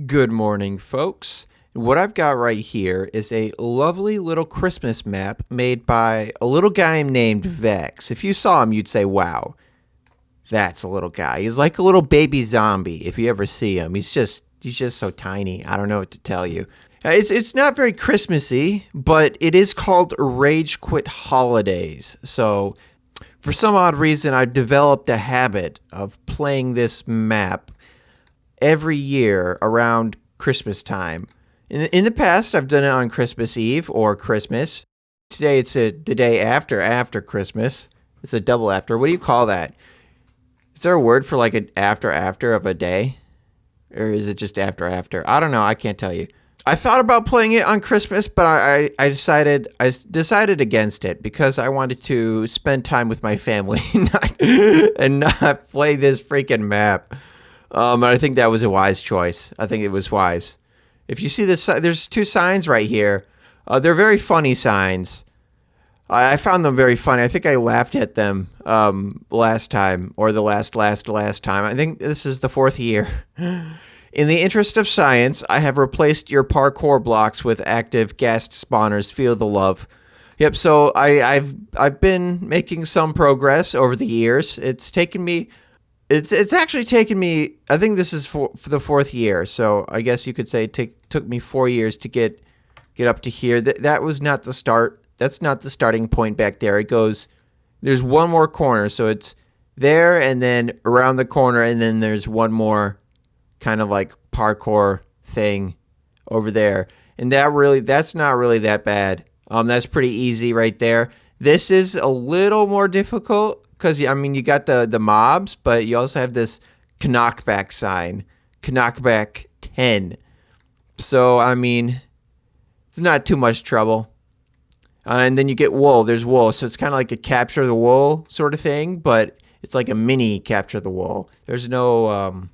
Good morning, folks. What I've got right here is a lovely little Christmas map made by a little guy named Vechs. If you saw him, you'd say, wow, that's a little guy. He's like a little baby zombie if you ever see him. He's just so tiny. I don't know what to tell you. It's not very Christmassy, but it is called Rage Quit Holidays. So for some odd reason, I've developed a habit of playing this map every year around Christmas time. In the past, I've done it on Christmas Eve or Christmas. Today, it's the day after Christmas. It's a double after. What do you call that? Is there a word for like an after of a day? Or is it just after? I don't know. I can't tell you. I thought about playing it on Christmas, but I decided against it because I wanted to spend time with my family and not play this freaking map. And I think that was a wise choice. I think it was wise. If you see this, there's two signs right here. They're very funny signs. I found them very funny. I think I laughed at them last time, or the last time. I think this is the fourth year. In the interest of science, I have replaced your parkour blocks with active ghast spawners. Feel the love. Yep. So I've been making some progress over the years. It's actually taken me. I think this is for the fourth year. So I guess you could say it took me 4 years to get up to here. That was not the start. That's not the starting point back there. It goes. There's one more corner, so it's there and then around the corner, and then there's one more kind of like parkour thing over there. And that's not really that bad. That's pretty easy right there. This is a little more difficult because, I mean, you got the mobs, but you also have this knockback sign, knockback 10. So, I mean, it's not too much trouble. And then you get wool. There's wool. So it's kind of like a capture the wool sort of thing, but it's like a mini capture the wool. There's no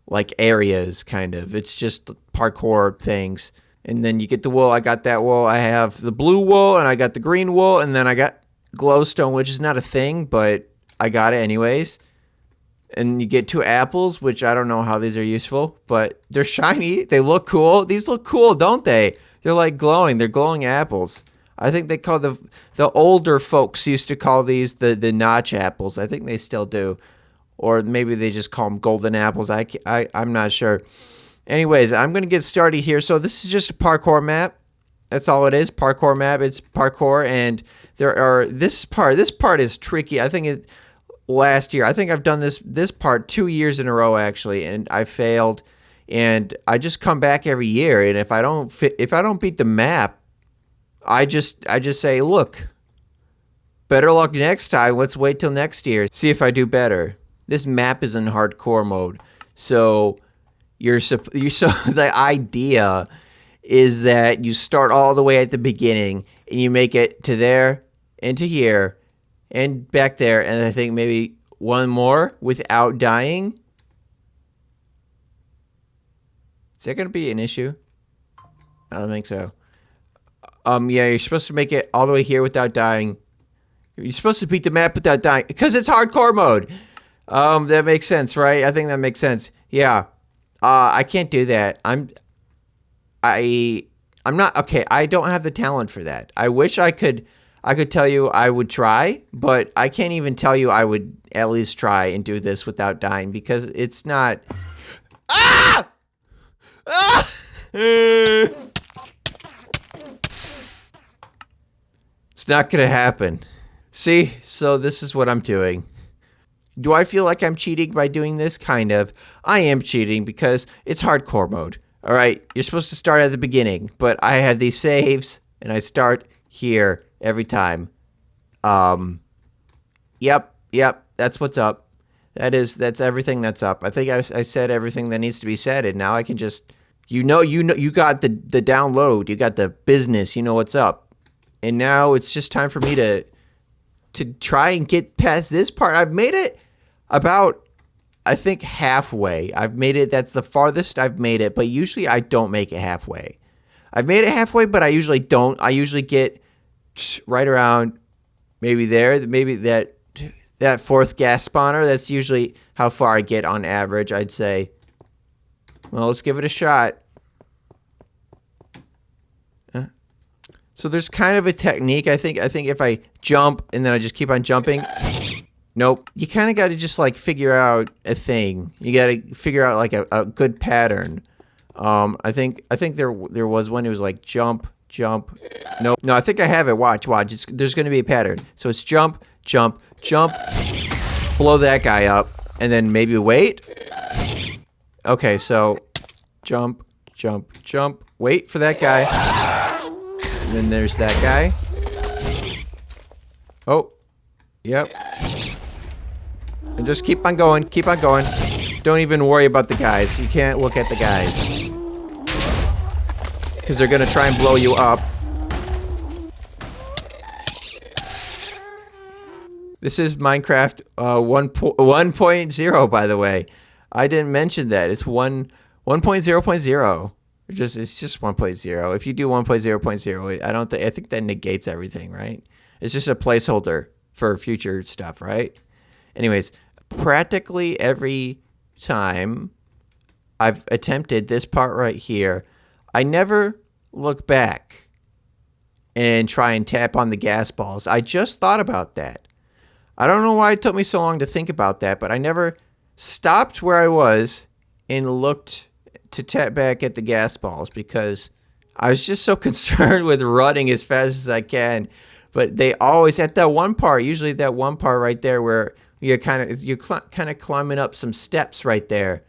like areas kind of. It's just parkour things. And then you get the wool. I got that wool. I have the blue wool and I got the green wool. And then I got glowstone, which is not a thing, but I got it anyways. And you get 2 apples, which I don't know how these are useful, but they're shiny. They look cool. These look cool, don't they? They're like glowing. They're glowing apples. I think they call the older folks used to call these the notch apples. I think they still do. Or maybe they just call them golden apples. I'm not sure. Anyways, I'm going to get started here. So this is just a parkour map. That's all it is. Parkour map. It's parkour. And this part is tricky. I think last year, I think I've done this part 2 years in a row, actually. And I failed. And I just come back every year. And if I don't beat the map, I just say, look, better luck next time. Let's wait till next year. See if I do better. This map is in hardcore mode. So the idea is that you start all the way at the beginning and you make it to there and to here and back there, and I think maybe one more without dying. Is that going to be an issue? I don't think so. Yeah, you're supposed to make it all the way here without dying. You're supposed to beat the map without dying because it's hardcore mode. That makes sense, right? I think that makes sense. Yeah. I can't do that. I'm not okay. I don't have the talent for that. I wish I could tell you I would try, but I can't even tell you I would at least try and do this without dying because it's not. Ah! Ah! It's not going to happen. See? So this is what I'm doing. Do I feel like I'm cheating by doing this? Kind of. I am cheating because it's hardcore mode. All right? You're supposed to start at the beginning, but I have these saves, and I start here every time. Yep. That's what's up. That's everything that's up. I think I said everything that needs to be said, and now I can just, you got the download. You got the business. You know what's up. And now it's just time for me to try and get past this part. I've made it about, I think, halfway. I've made it. That's the farthest I've made it. But usually I don't make it halfway. I've made it halfway, but I usually don't. I usually get right around maybe there. Maybe that 4th ghast spawner. That's usually how far I get on average, I'd say. Well, let's give it a shot. So there's kind of a technique. I think if I jump and then I just keep on jumping. Nope. You kind of got to just like figure out a thing. You got to figure out like a good pattern. I think there was one. It was like jump, jump. Nope. No, I think I have it. Watch. There's going to be a pattern. So it's jump, jump, jump. Blow that guy up, and then maybe wait. Okay, so jump, jump, jump. Wait for that guy. And then there's that guy. Oh, yep. And just keep on going, keep on going. Don't even worry about the guys. You can't look at the guys. Because they're going to try and blow you up. This is Minecraft 1.0, by the way. I didn't mention that. It's 1.0.0. It's just 1.0. If you do 1.0.0, I think that negates everything, right? It's just a placeholder for future stuff, right? Anyways, practically every time I've attempted this part right here, I never look back and try and tap on the gas balls. I just thought about that. I don't know why it took me so long to think about that, but I never stopped where I was and looked to tap back at the gas balls because I was just so concerned with running as fast as I can. But they always, at that one part, usually that one part right there where you're kind of climbing up some steps right there.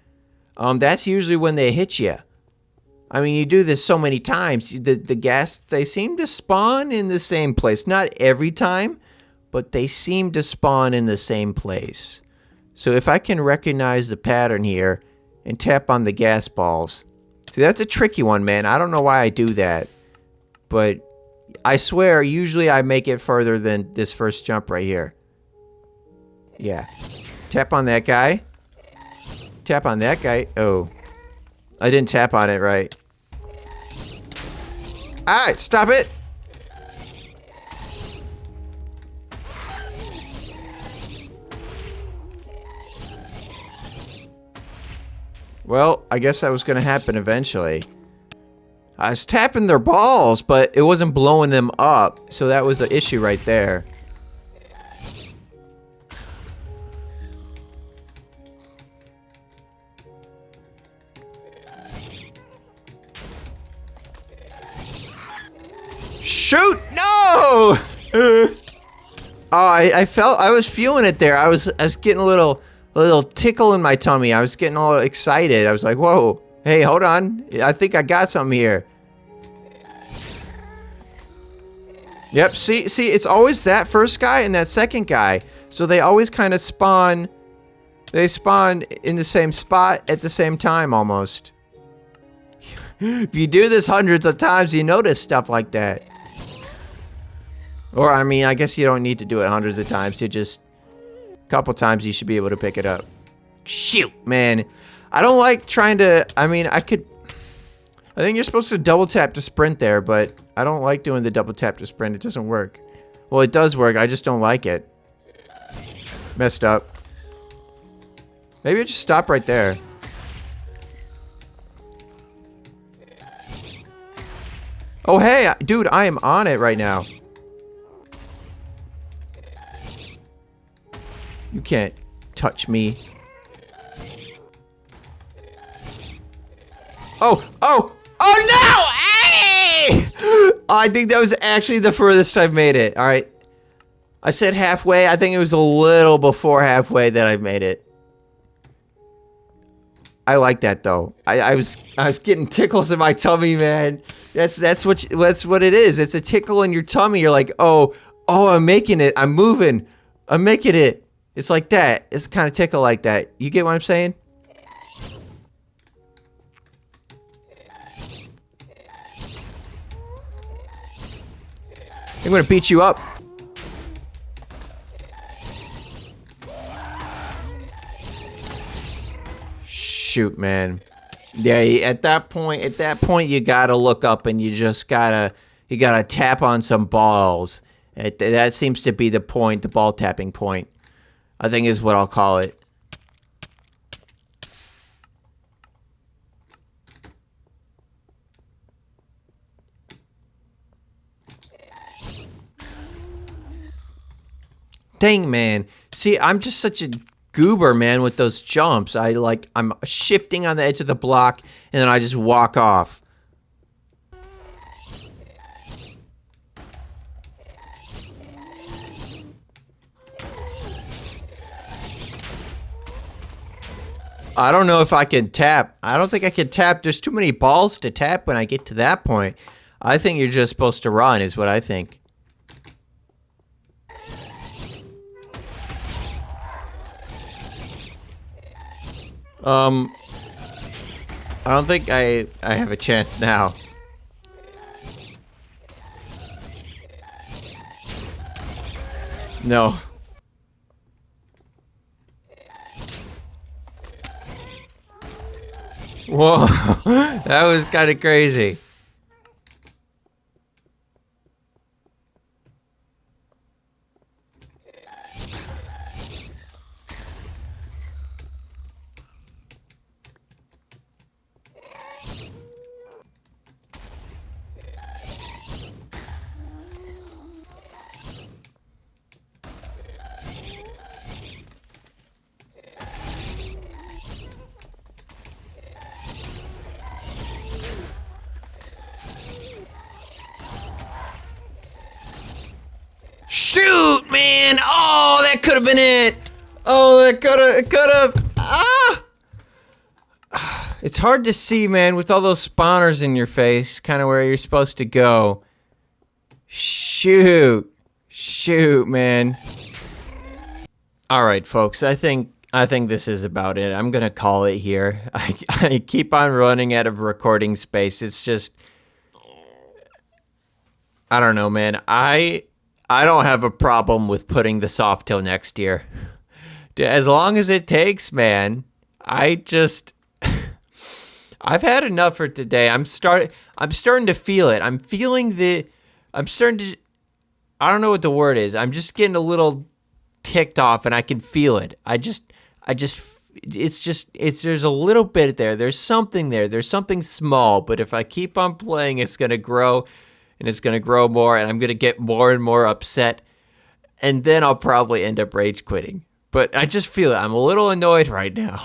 That's usually when they hit you. I mean, you do this so many times. The gas, they seem to spawn in the same place. Not every time, but they seem to spawn in the same place. So if I can recognize the pattern here and tap on the gas balls. See, that's a tricky one, man. I don't know why I do that. But I swear, usually I make it further than this first jump right here. Yeah. Tap on that guy. Tap on that guy. Oh. I didn't tap on it right. Alright, stop it! Well, I guess that was going to happen eventually. I was tapping their balls, but it wasn't blowing them up. So that was the issue right there. Shoot! No! Oh, I was feeling it there. I was getting a little tickle in my tummy. I was getting all excited. I was like, whoa, hey, hold on. I think I got something here. Yep, see, it's always that first guy and that second guy. So they always kind of spawn, they spawn in the same spot at the same time almost. If you do this hundreds of times, you notice stuff like that. Or, I mean, I guess you don't need to do it hundreds of times. You just, a couple times you should be able to pick it up. Shoot, man. I don't like trying to, I mean, I think you're supposed to double tap to sprint there, but I don't like doing the double tap to sprint. It doesn't work. Well, it does work. I just don't like it. Messed up. Maybe I just stop right there. Oh, hey, dude, I am on it right now. You can't touch me. Oh no! Hey! Oh, I think that was actually the furthest I've made it. All right. I said halfway. I think it was a little before halfway that I've made it. I like that though. I was getting tickles in my tummy, man. That's what it is. It's a tickle in your tummy. You're like, oh, I'm making it. I'm moving. I'm making it. It's like that. It's kind of tickle like that. You get what I'm saying? I'm gonna beat you up. Shoot, man. Yeah, at that point, you gotta look up and you gotta tap on some balls. That seems to be the point, the ball tapping point. I think is what I'll call it. Dang, man. See, I'm just such a goober, man, with those jumps. I'm shifting on the edge of the block, and then I just walk off. I don't know if I can tap. I don't think I can tap. There's too many balls to tap when I get to that point. I think you're just supposed to run, is what I think. I don't think I have a chance now. No. Whoa, that was kind of crazy. Shoot, man! Oh, that could have been it. Oh, that could have. Ah! It's hard to see, man, with all those spawners in your face, kind of where you're supposed to go. Shoot, man. All right, folks. I think this is about it. I'm gonna call it here. I keep on running out of recording space. It's just, I don't know, man. I don't have a problem with putting this off till next year. As long as it takes, man. I've had enough for today. I'm starting to feel it. I'm starting to, I don't know what the word is. I'm just getting a little ticked off and I can feel it. There's a little bit there. There's something there. There's something small, but if I keep on playing, it's going to grow. And it's going to grow more, and I'm going to get more and more upset. And then I'll probably end up rage quitting. But I just feel it. I'm a little annoyed right now.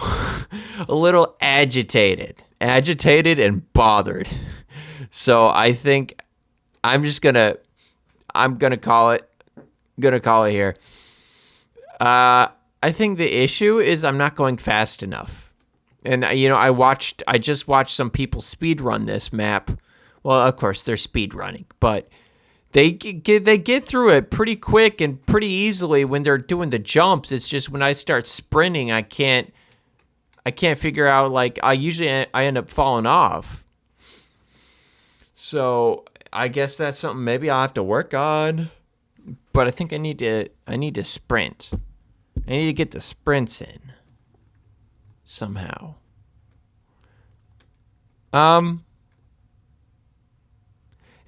A little agitated. Agitated and bothered. So I think I'm going to call it. Going to call it here. I think the issue is I'm not going fast enough. And, you know, I just watched some people speed run this map. Well, of course, they're speed running, but they get through it pretty quick and pretty easily when they're doing the jumps. It's just when I start sprinting, I can't figure out, like, I end up falling off. So I guess that's something maybe I'll have to work on. But I think I need to sprint. I need to get the sprints in somehow.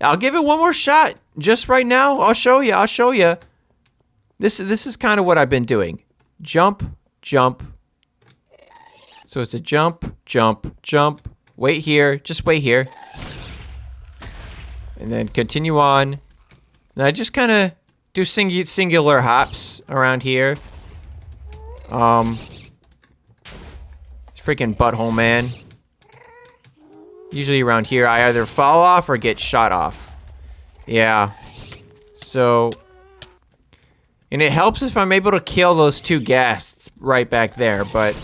I'll give it one more shot. Just right now, I'll show you. This is kind of what I've been doing. Jump, jump. So it's a jump, jump, jump. Wait here. Just wait here. And then continue on. And I just kind of do singular hops around here. Freaking butthole man. Usually around here, I either fall off or get shot off. Yeah. So, and it helps if I'm able to kill those two ghasts right back there, but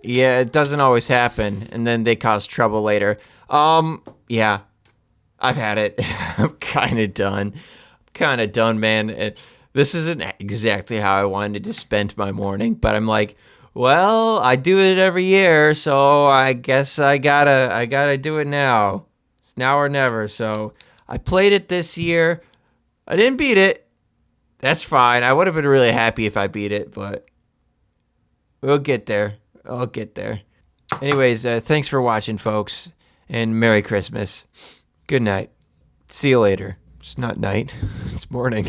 yeah, it doesn't always happen, and then they cause trouble later. Yeah. I've had it. I'm kind of done. Man. This isn't exactly how I wanted to spend my morning, but I'm like, well, I do it every year, so I guess I gotta do it now. It's now or never. So I played it this year. I didn't beat it. That's fine. I would have been really happy if I beat it, but we'll get there. I'll get there. Anyways, thanks for watching, folks, and Merry Christmas. Good night. See you later. It's not night. It's morning.